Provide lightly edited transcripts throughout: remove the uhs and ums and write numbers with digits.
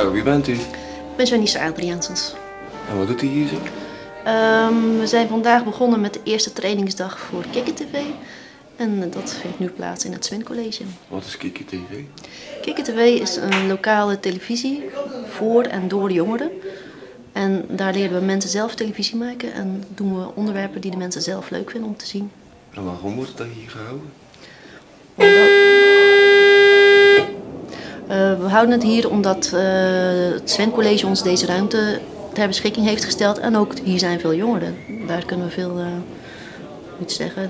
Zo, wie bent u? Ik ben Janice Adriaansens. En wat doet u hier zo? We zijn vandaag begonnen met de eerste trainingsdag voor Kikker TV. En dat vindt nu plaats in het Swin College. Wat is Kikker TV? Kikker TV is een lokale televisie voor en door jongeren. En daar leren we mensen zelf televisie maken en doen we onderwerpen die de mensen zelf leuk vinden om te zien. En waarom wordt het dan hier gehouden? We houden het hier omdat het Swin College ons deze ruimte ter beschikking heeft gesteld. En ook hier zijn veel jongeren. Daar kunnen we veel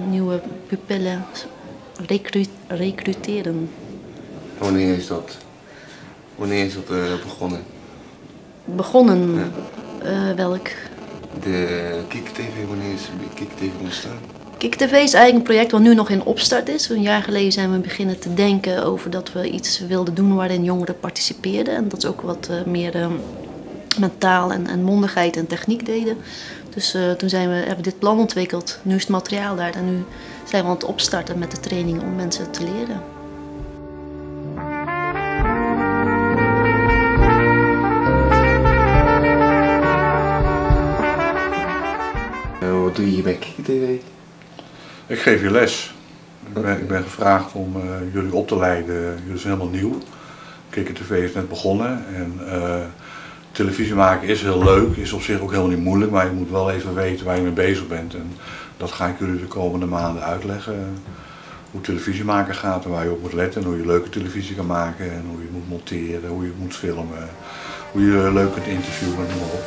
nieuwe pupillen recruteren. Wanneer is dat begonnen? Begonnen? Ja. Welk? De Kikker TV, wanneer is Kikker TV ontstaan? Kikker TV is eigenlijk een project wat nu nog in opstart is. Een jaar geleden zijn we beginnen te denken over dat we iets wilden doen waarin jongeren participeerden. En dat is ook wat meer met taal en mondigheid en techniek deden. Dus toen hebben we dit plan ontwikkeld. Nu is het materiaal daar en nu zijn we aan het opstarten met de training om mensen te leren. Wat doe je hier bij Kikker TV? Ik geef je les. Ik ben gevraagd om jullie op te leiden. Jullie zijn helemaal nieuw. Kikker TV is net begonnen en televisie maken is heel leuk, is op zich ook helemaal niet moeilijk, maar je moet wel even weten waar je mee bezig bent. En dat ga ik jullie de komende maanden uitleggen. Hoe televisie maken gaat en waar je op moet letten en hoe je leuke televisie kan maken en hoe je moet monteren, hoe je moet filmen, hoe je leuk kunt interviewen en noem maar op.